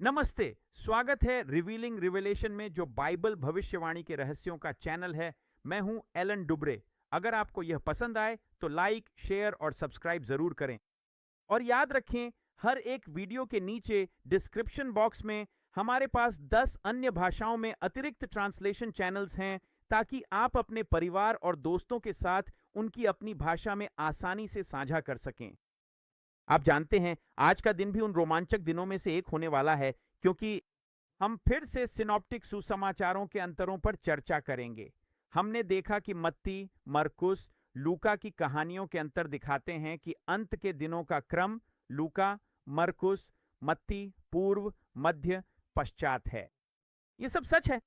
नमस्ते। स्वागत है रिवीलिंग रिवेलेशन में, जो बाइबल भविष्यवाणी के रहस्यों का चैनल है। मैं हूं एलन डुब्रे। अगर आपको यह पसंद आए तो लाइक, शेयर और सब्सक्राइब जरूर करें। और याद रखें, हर एक वीडियो के नीचे डिस्क्रिप्शन बॉक्स में हमारे पास 10 अन्य भाषाओं में अतिरिक्त ट्रांसलेशन चैनल्स हैं, ताकि आप अपने परिवार और दोस्तों के साथ उनकी अपनी भाषा में आसानी से साझा कर सकें। आप जानते हैं, आज का दिन भी उन रोमांचक दिनों में से एक होने वाला है, क्योंकि हम फिर से सिनॉप्टिक सुसमाचारों के अंतरों पर चर्चा करेंगे। हमने देखा कि मत्ती, मरकुस, लूका की कहानियों के अंतर दिखाते हैं कि अंत के दिनों का क्रम लूका, मरकुस, मत्ती पूर्व, मध्य, पश्चात है। ये सब सच है।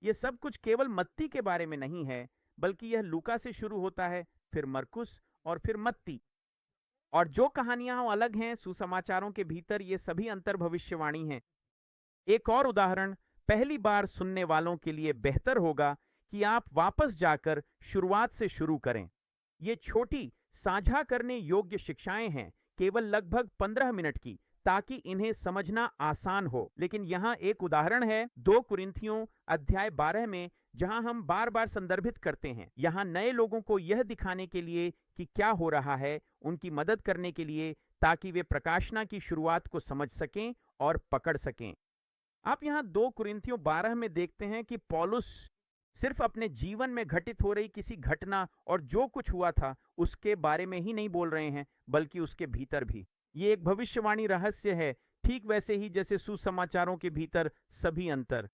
ये सब कुछ केवल मत्ती के बारे में नहीं है, बल्कि यह लूका से शुरू होता है, फिर मरकुस और फिर मत्ती। और जो कहानियां अलग हैं सुसमाचारों के भीतर, ये सभी अंतर भविष्यवाणी हैं। एक और उदाहरण पहली बार सुनने वालों के लिए बेहतर होगा कि आप वापस जाकर शुरुआत से शुरू करें। ये छोटी, साझा करने योग्य शिक्षाएं हैं, केवल लगभग 15 मिनट की, ताकि इन्हें समझना आसान हो। लेकिन यहाँ एक उदाहरण है 2 कुरिन्थियों अध्याय 12 में, जहां हम बार बार संदर्भित करते हैं। यहाँ नए लोगों को यह दिखाने के लिए कि क्या हो रहा है, उनकी मदद करने के लिए, ताकि वे प्रकाशना की शुरुआत को समझ सकें और पकड़ सकें। आप यहाँ 2 कुरिन्थियों 12 में देखते हैं कि पौलुस सिर्फ अपने जीवन में घटित हो रही किसी घटना और जो कुछ हुआ था उसके बारे में ही नहीं बोल रहे हैं, बल्कि उसके भीतर भी। ये एक भविष्यवाणी रहस्य है, ठीक वैसे ही जैसे सुसमाचारों के भीतर सभी अंतर।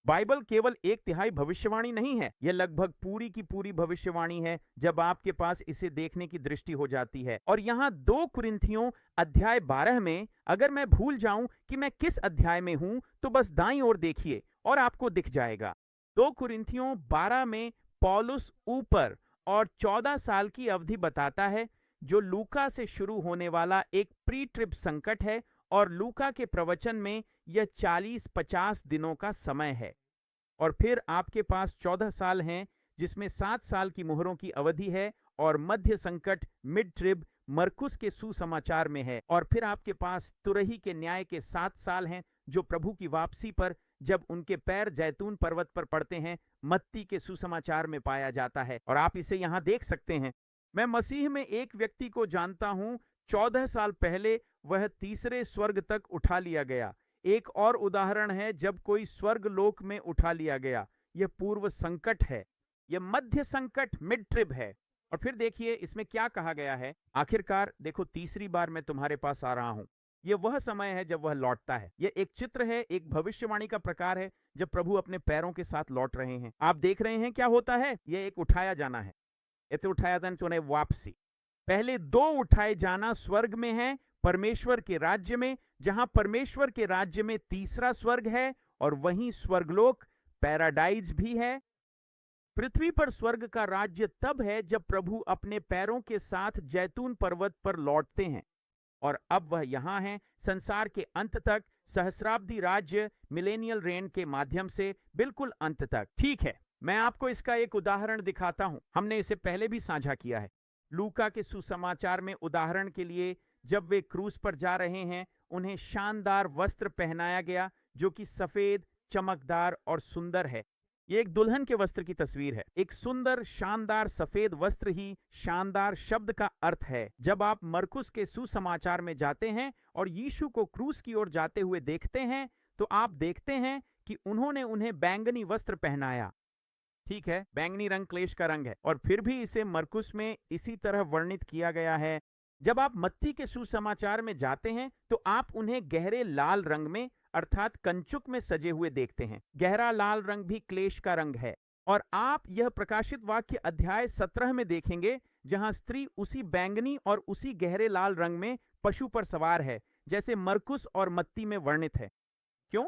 बाइबल केवल 1/3 भविष्यवाणी नहीं है, यह लगभग पूरी की पूरी भविष्यवाणी है, जब आपके पास इसे देखने की दृष्टि हो जाती है। और यहाँ 2 कुरिन्थियों अध्याय 12 में, अगर मैं भूल जाऊं कि मैं किस अध्याय में हूं, तो बस दाईं ओर देखिए और आपको दिख जाएगा। 2 कुरिन्थियों 12 में पौलुस ऊपर और 14 साल की अवधि बताता है, जो लूका से शुरू होने वाला एक प्री ट्रिप संकट है, और लूका के प्रवचन में यह 40-50 दिनों का समय है। और फिर आपके पास 14 साल हैं, जिसमें 7 साल की मुहरों की अवधि है, और मध्य संकट मिड ट्रिब मरकुस के सुसमाचार में है। और फिर आपके पास तुरही के न्याय के 7 साल हैं, जो प्रभु की वापसी पर, जब उनके पैर जैतून पर्वत पर पड़ते हैं, मत्ती के सुसमाचार में पाया जाता है। और आप इसे यहां देख सकते हैं। मैं मसीह में एक व्यक्ति को जानता हूं, 14 साल पहले वह तीसरे स्वर्ग तक उठा लिया गया। एक और उदाहरण है जब कोई स्वर्ग लोक में उठा लिया गया। यह पूर्व संकट है। यह मध्य संकट मिड ट्रिब है। और फिर देखिए इसमें क्या कहा गया है। आखिरकार देखो, तीसरी बार मैं तुम्हारे पास आ रहा हूं। यह वह समय है जब वह लौटता है। यह एक चित्र है, एक भविष्यवाणी का प्रकार है, जब प्रभु अपने पैरों के साथ लौट रहे हैं। आप देख रहे हैं क्या होता है। यह एक उठाया जाना है। इसे उठाया जाना वापसी। पहले 2 उठाए जाना स्वर्ग में है, परमेश्वर के राज्य में, जहां परमेश्वर के राज्य में तीसरा स्वर्ग है, और वहीं स्वर्गलोक पैराडाइज भी है। पृथ्वी पर स्वर्ग का राज्य तब है जब प्रभु अपने पैरों के साथ जैतून पर्वत पर लौटते हैं। और अब वह यहां है संसार के अंत तक, सहस्राब्दी राज्य मिलेनियल रेन के माध्यम से बिल्कुल अंत तक। ठीक है, मैं आपको इसका एक उदाहरण दिखाता हूं। हमने इसे पहले भी साझा किया है। लूका के सुसमाचार में उदाहरण के लिए, जब वे क्रूस पर जा रहे हैं, उन्हें शानदार वस्त्र पहनाया गया, जो कि सफेद, चमकदार और सुंदर है। ये एक दुल्हन के वस्त्र की तस्वीर है। एक सुंदर, शानदार सफेद वस्त्र ही शानदार शब्द का अर्थ है। जब आप मरकुस के सुसमाचार में जाते हैं और यीशु को क्रूस की ओर जाते हुए देखते हैं, तो आप देखते हैं कि उन्होंने उन्हें बैंगनी वस्त्र पहनाया। ठीक है, बैंगनी रंग क्लेश का रंग है, और फिर भी इसे मरकुस में इसी तरह वर्णित किया गया है। जब आप मत्ती के सुसमाचार में जाते हैं, तो आप उन्हें गहरे लाल रंग में, अर्थात कंचुक में सजे हुए देखते हैं। गहरा लाल रंग भी क्लेश का रंग है। और आप यह प्रकाशित वाक्य अध्याय 17 में देखेंगे, जहां स्त्री उसी बैंगनी और उसी गहरे लाल रंग में पशु पर सवार है, जैसे मरकुस और मत्ती में वर्णित है। क्यों?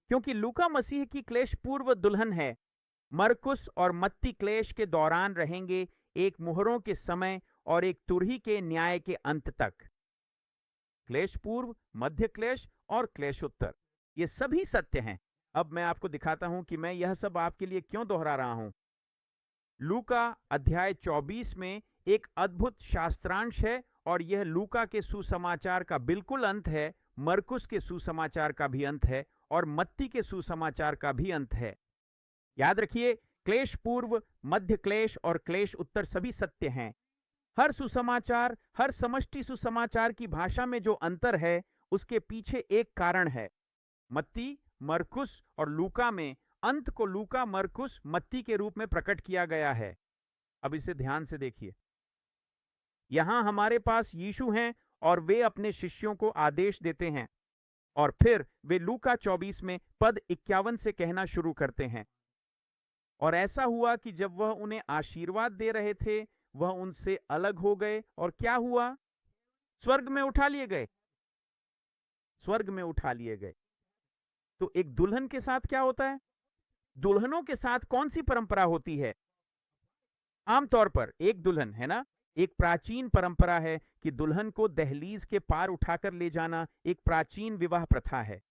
क्योंकि लूका मसीह की क्लेश पूर्व दुल्हन है। मरकुस और मत्ती क्लेश के दौरान रहेंगे, एक मुहरों के समय और एक तुरही के न्याय के अंत तक। क्लेश पूर्व, मध्य क्लेश और क्लेशोत्तर, ये सभी सत्य हैं। अब मैं आपको दिखाता हूं कि मैं यह सब आपके लिए क्यों दोहरा रहा हूं। लूका अध्याय 24 में एक अद्भुत शास्त्रांश है, और यह लूका के सुसमाचार का बिल्कुल अंत है। मरकुस के सुसमाचार का भी अंत है और मत्ती के सुसमाचार का भी अंत है। याद रखिए, क्लेश पूर्व, मध्य क्लेश और क्लेश उत्तर सभी सत्य हैं। हर सुसमाचार, हर समष्टि सुसमाचार की भाषा में जो अंतर है, उसके पीछे एक कारण है। मत्ती, मरकुस और लूका में अंत को लूका, मरकुस, मत्ती के रूप में प्रकट किया गया है। अब इसे ध्यान से देखिए। यहां हमारे पास यीशु हैं और वे अपने शिष्यों को आदेश देते हैं, और फिर वे लूका 24 में पद 51 से कहना शुरू करते हैं, और ऐसा हुआ कि जब वह उन्हें आशीर्वाद दे रहे थे, वह उनसे अलग हो गए और क्या हुआ? स्वर्ग में उठा लिए गए। स्वर्ग में उठा लिए गए। तो एक दुल्हन के साथ क्या होता है? दुल्हनों के साथ कौन सी परंपरा होती है? आमतौर पर एक दुल्हन, है ना, एक प्राचीन परंपरा है कि दुल्हन को दहलीज के पार उठाकर ले जाना एक प्राचीन विवाह प्रथा है।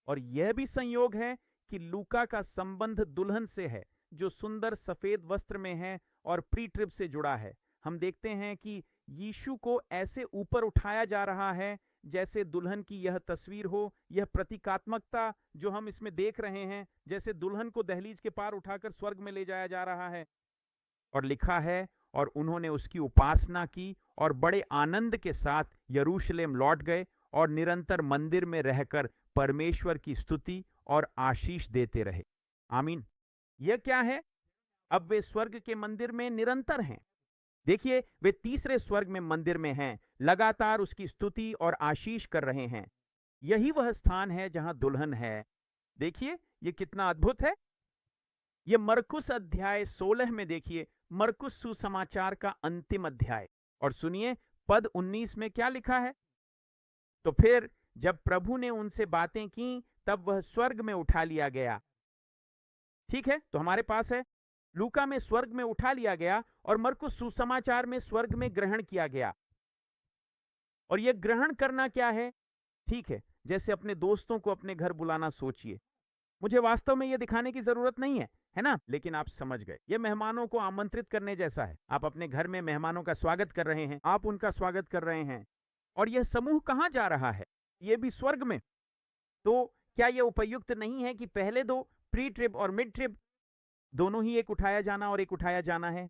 और यह भी संयोग है कि लूका का संबंध दुल्हन से है, जो सुंदर सफेद वस्त्र में है और प्री ट्रिप से जुड़ा है। हम देखते हैं कि यीशु को ऐसे ऊपर उठाया जा रहा है जैसे दुल्हन की यह तस्वीर हो। यह प्रतीकात्मकता जो हम इसमें देख रहे हैं, जैसे दुल्हन को दहलीज के पार उठाकर स्वर्ग में ले जाया जा रहा है। और लिखा है, और उन्होंने उसकी उपासना की और बड़े आनंद के साथ यरूशलेम लौट गए और निरंतर मंदिर में रहकर परमेश्वर की स्तुति और आशीष देते रहे। आमीन। यह क्या है? अब वे स्वर्ग के मंदिर में निरंतर हैं। देखिए, वे तीसरे स्वर्ग में मंदिर में हैं, लगातार उसकी स्तुति और आशीष कर रहे हैं। यही वह स्थान है जहां दुल्हन है। देखिए, यह कितना अद्भुत है। यह मरकुस अध्याय 16 में देखिए, मरकुस सुसमाचार का अंतिम अध्याय, और सुनिए पद 19 में क्या लिखा है। तो फिर जब प्रभु ने उनसे बातें की, तब वह स्वर्ग में उठा लिया गया। ठीक है, तो हमारे पास है लूका में स्वर्ग में उठा लिया गया, और मरकुस सुसमाचार में स्वर्ग में ग्रहण किया गया। और यह ग्रहण करना क्या है? ठीक है, जैसे अपने दोस्तों को अपने घर बुलाना सोचिए। मुझे वास्तव में यह दिखाने की जरूरत नहीं है ना, लेकिन आप समझ गए। यह मेहमानों को आमंत्रित करने जैसा है। आप अपने घर में मेहमानों का स्वागत कर रहे हैं, आप उनका स्वागत कर रहे हैं, और यह समूह कहां जा रहा है? यह भी स्वर्ग में। तो क्या यह उपयुक्त नहीं है कि पहले दो, प्री ट्रिप और मिड ट्रिप, दोनों ही एक उठाया जाना और एक उठाया जाना है?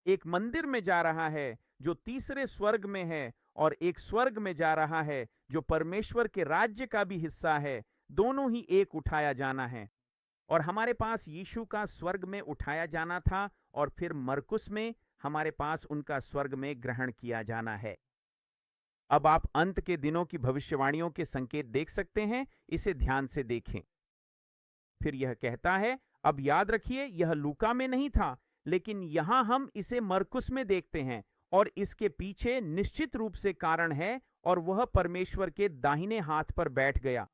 एक मंदिर में जा रहा है जो तीसरे स्वर्ग में है, और एक स्वर्ग में जा रहा है जो परमेश्वर के राज्य का भी हिस्सा है। दोनों ही एक उठाया जाना है। और हमारे पास यीशु का स्वर्ग में उठाया जाना था, और फिर मरकुस में हमारे पास उनका स्वर्ग में ग्रहण किया जाना है। अब आप अंत के दिनों की भविष्यवाणियों के संकेत देख सकते हैं। इसे ध्यान से देखें। फिर यह कहता है, अब याद रखिए, यह लूका में नहीं था, लेकिन यहां हम इसे मरकुस में देखते हैं, और इसके पीछे निश्चित रूप से कारण है, और वह परमेश्वर के दाहिने हाथ पर बैठ गया।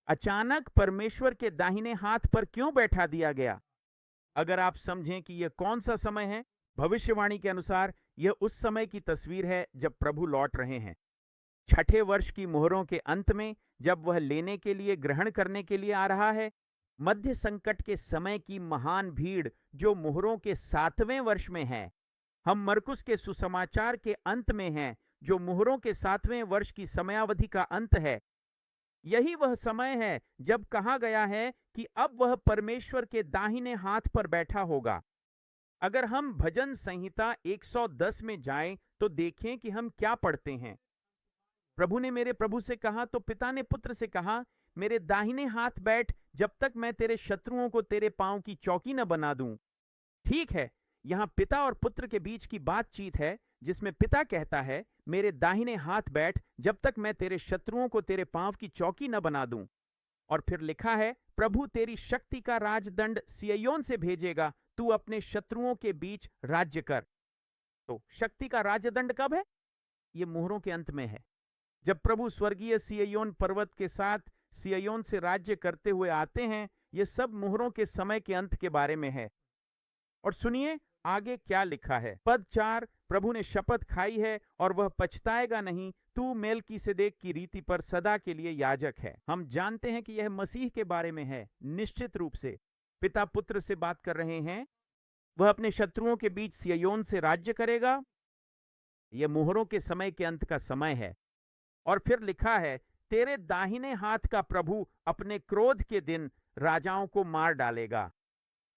अचानक परमेश्वर के दाहिने हाथ पर क्यों बैठा दिया गया? अगर आप समझें कि यह कौन सा समय है, भविष्यवाणी के अनुसार यह उस समय की तस्वीर है जब प्रभु लौट रहे हैं। छठे वर्ष की मोहरों के अंत में, जब वह लेने के लिए, ग्रहण करने के लिए आ रहा है। मध्य संकट के समय की महान भीड़ जो मोहरों के 7वें वर्ष में है। हम मरकुस के सुसमाचार के अंत में हैं, जो मोहरों के 7वें वर्ष की समयावधि का अंत है। यही वह समय है जब कहा गया है कि अब वह परमेश्वर के दाहिने हाथ पर बैठा होगा। अगर हम भजन संहिता 110 में जाएं, तो देखें कि हम क्या पढ़ते हैं। प्रभु ने मेरे प्रभु से कहा, तो पिता ने पुत्र से कहा, मेरे दाहिने हाथ बैठ, जब तक मैं तेरे शत्रुओं को तेरे पांव की चौकी न बना दूं। ठीक है, यहां पिता और पुत्र के बीच की बातचीत है, जिसमें पिता कहता है, मेरे दाहिने हाथ बैठ, जब तक मैं तेरे शत्रुओं को तेरे पांव की चौकी न बना दूं। और फिर लिखा है, प्रभु तेरी शक्ति का राजदंड सिय्योन से भेजेगा, तू अपने शत्रुओं के बीच राज्य कर। तो शक्ति का राजदंड कब है? ये मोहरों के अंत में है, जब प्रभु स्वर्गीय सिय्योन पर्वत के साथ सिय्योन से राज्य करते हुए आते हैं। ये सब मोहरों के समय के अंत के बारे में है। और सुनिए आगे क्या लिखा है। पद 4, प्रभु ने शपथ खाई है और वह पछताएगा नहीं, तू मेलकीसेदेक की रीति पर सदा के लिए याजक है। हम जानते हैं कि यह मसीह के बारे में है। निश्चित रूप से पिता पुत्र से बात कर रहे हैं। वह अपने शत्रुओं के बीच सिय्योन से राज्य करेगा। यह मोहरों के समय के अंत का समय है। और फिर लिखा है, तेरे दाहिने हाथ का प्रभु अपने क्रोध के दिन राजाओं को मार डालेगा।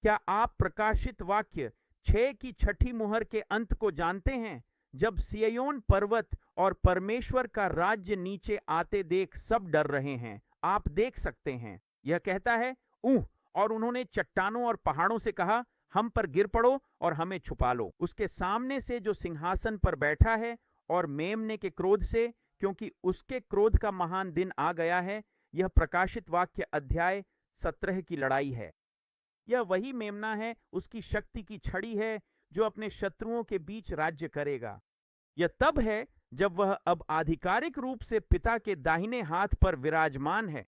क्या आप प्रकाशित वाक्य 6 की छठी मुहर के अंत को जानते हैं? जब सिय्योन पर्वत और परमेश्वर का राज्य नीचे आते देख सब डर रहे हैं। आप देख सकते हैं, यह कहता है ऊह, और उन्होंने चट्टानों और पहाड़ों से कहा, हम पर गिर पड़ो और हमें छुपा लो उसके सामने से जो सिंहासन पर बैठा है और मेमने के क्रोध से, क्योंकि उसके क्रोध का महान दिन आ गया है। यह प्रकाशित वाक्य अध्याय 17 की लड़ाई है। यह वही मेमना है, उसकी शक्ति की छड़ी है, जो अपने शत्रुओं के बीच राज्य करेगा। यह तब है जब वह अब आधिकारिक रूप से पिता के दाहिने हाथ पर विराजमान है।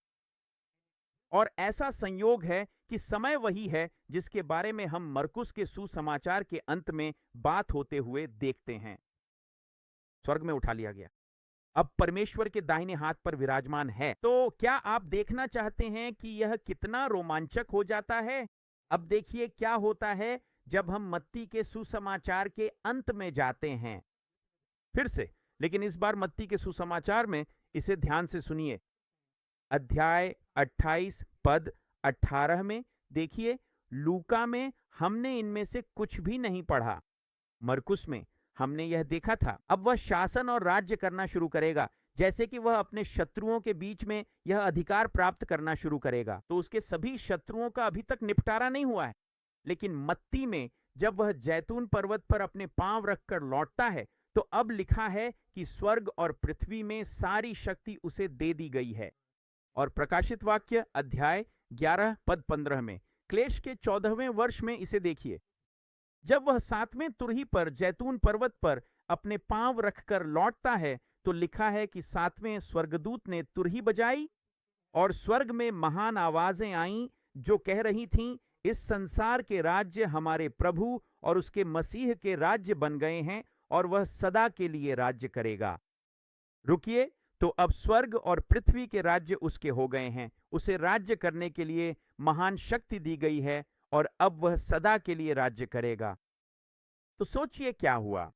और ऐसा संयोग है कि समय वही है जिसके बारे में हम मरकुस के सुसमाचार के अंत में बात होते हुए देखते हैं। स्वर्ग में उठा लिया गया, अब परमेश्वर के दाहिने हाथ पर विराजमान है। तो क्या आप देखना चाहते हैं कि यह कितना रोमांचक हो जाता है? अब देखिए क्या होता है जब हम मत्ती के सुसमाचार के अंत में जाते हैं। फिर से, लेकिन इस बार मत्ती के सुसमाचार में इसे ध्यान से सुनिए। अध्याय 28 पद 18 में देखिए, लूका में हमने इनमें से कुछ भी नहीं पढ़ा, मरकुस में हमने यह देखा था। अब वह शासन और राज्य करना शुरू करेगा, जैसे कि वह अपने शत्रुओं के बीच में यह अधिकार प्राप्त करना शुरू करेगा। तो उसके सभी शत्रुओं का अभी तक निपटारा नहीं हुआ है, लेकिन मत्ती में जब वह जैतून पर्वत पर अपने पांव रखकर लौटता है, तो अब लिखा है कि स्वर्ग और पृथ्वी में सारी शक्ति उसे दे दी गई है। और प्रकाशित वाक्य अध्याय 11 पद 15 में क्लेश के 14वें वर्ष में इसे देखिए, जब वह 7वें तुरही पर जैतून पर्वत पर अपने पांव रखकर लौटता है, तो लिखा है कि 7वें स्वर्गदूत ने तुरही बजाई और स्वर्ग में महान आवाजें आईं जो कह रही थीं, इस संसार के राज्य हमारे प्रभु और उसके मसीह के राज्य बन गए हैं और वह सदा के लिए राज्य करेगा। रुकिए, तो अब स्वर्ग और पृथ्वी के राज्य उसके हो गए हैं। उसे राज्य करने के लिए महान शक्ति दी गई है और अब वह सदा के लिए राज्य करेगा। तो सोचिए क्या हुआ।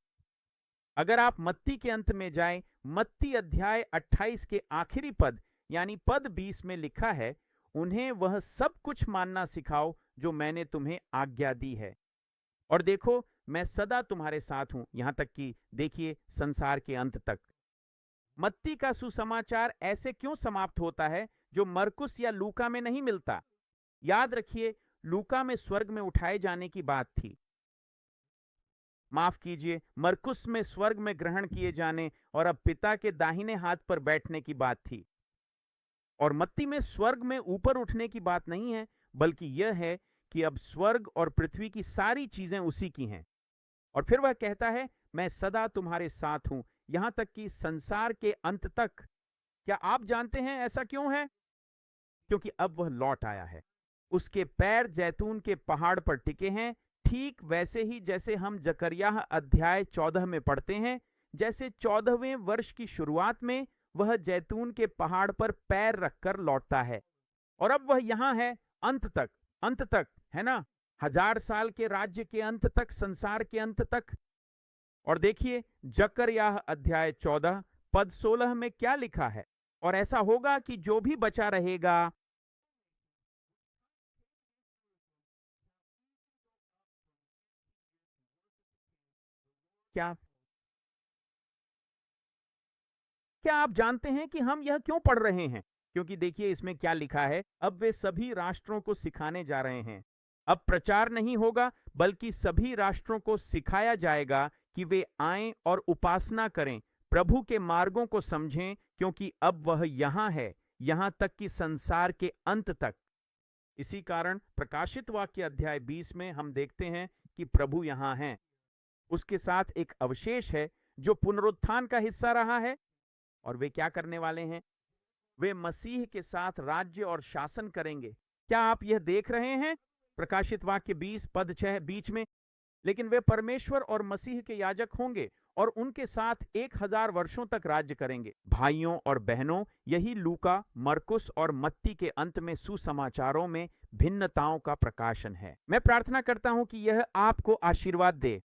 अगर आप मत्ती के अंत में जाएं, मत्ती अध्याय 28 के आखिरी पद यानी पद 20 में लिखा है, उन्हें वह सब कुछ मानना सिखाओ जो मैंने तुम्हें आज्ञा दी है, और देखो मैं सदा तुम्हारे साथ हूं, यहां तक कि देखिए संसार के अंत तक। मत्ती का सुसमाचार ऐसे क्यों समाप्त होता है जो मरकुस या लूका में नहीं मिलता? याद रखिए, लूका में स्वर्ग में उठाए जाने की बात थी, माफ कीजिए, मरकुस में स्वर्ग में ग्रहण किए जाने और अब पिता के दाहिने हाथ पर बैठने की बात थी। और मत्ती में स्वर्ग में ऊपर उठने की बात नहीं है, बल्कि यह है कि अब स्वर्ग और पृथ्वी की सारी चीजें उसी की हैं। और फिर वह कहता है, मैं सदा तुम्हारे साथ हूं, यहां तक कि संसार के अंत तक। क्या आप जानते हैं ऐसा क्यों है? क्योंकि अब वह लौट आया है, उसके पैर जैतून के पहाड़ पर टिके हैं, ठीक वैसे ही जैसे हम जकरिया अध्याय 14 में पढ़ते हैं। जैसे 14वें वर्ष की शुरुआत में वह जैतून के पहाड़ पर पैर रखकर लौटता है, और अब वह यहां है अंत तक, है ना, 1000 साल के राज्य के अंत तक, संसार के अंत तक। और देखिए जकरिया अध्याय 14 पद 16 में क्या लिखा है, और ऐसा होगा कि जो भी बचा रहेगा क्या आप जानते हैं कि हम यह क्यों पढ़ रहे हैं? क्योंकि देखिए इसमें क्या लिखा है, अब वे सभी राष्ट्रों को सिखाने जा रहे हैं। अब प्रचार नहीं होगा, बल्कि सभी राष्ट्रों को सिखाया जाएगा कि वे आएं और उपासना करें, प्रभु के मार्गों को समझें, क्योंकि अब वह यहां है, यहां तक कि संसार के अंत तक। इसी कारण प्रकाशित वाक्य अध्याय 20 में हम देखते हैं कि प्रभु यहां हैं। उसके साथ एक अवशेष है जो पुनरुत्थान का हिस्सा रहा है, और वे क्या करने वाले हैं? वे मसीह के साथ राज्य और शासन करेंगे। क्या आप यह देख रहे हैं? प्रकाशित वाक्य 20 पद 6 बीच में, लेकिन वे परमेश्वर और मसीह के याजक होंगे और उनके साथ 1000 वर्षों तक राज्य करेंगे। भाइयों और बहनों, यही लूका, मरकुस और मत्ती के अंत में सुसमाचारों में भिन्नताओं का प्रकाशन है। मैं प्रार्थना करता हूं कि यह आपको आशीर्वाद दे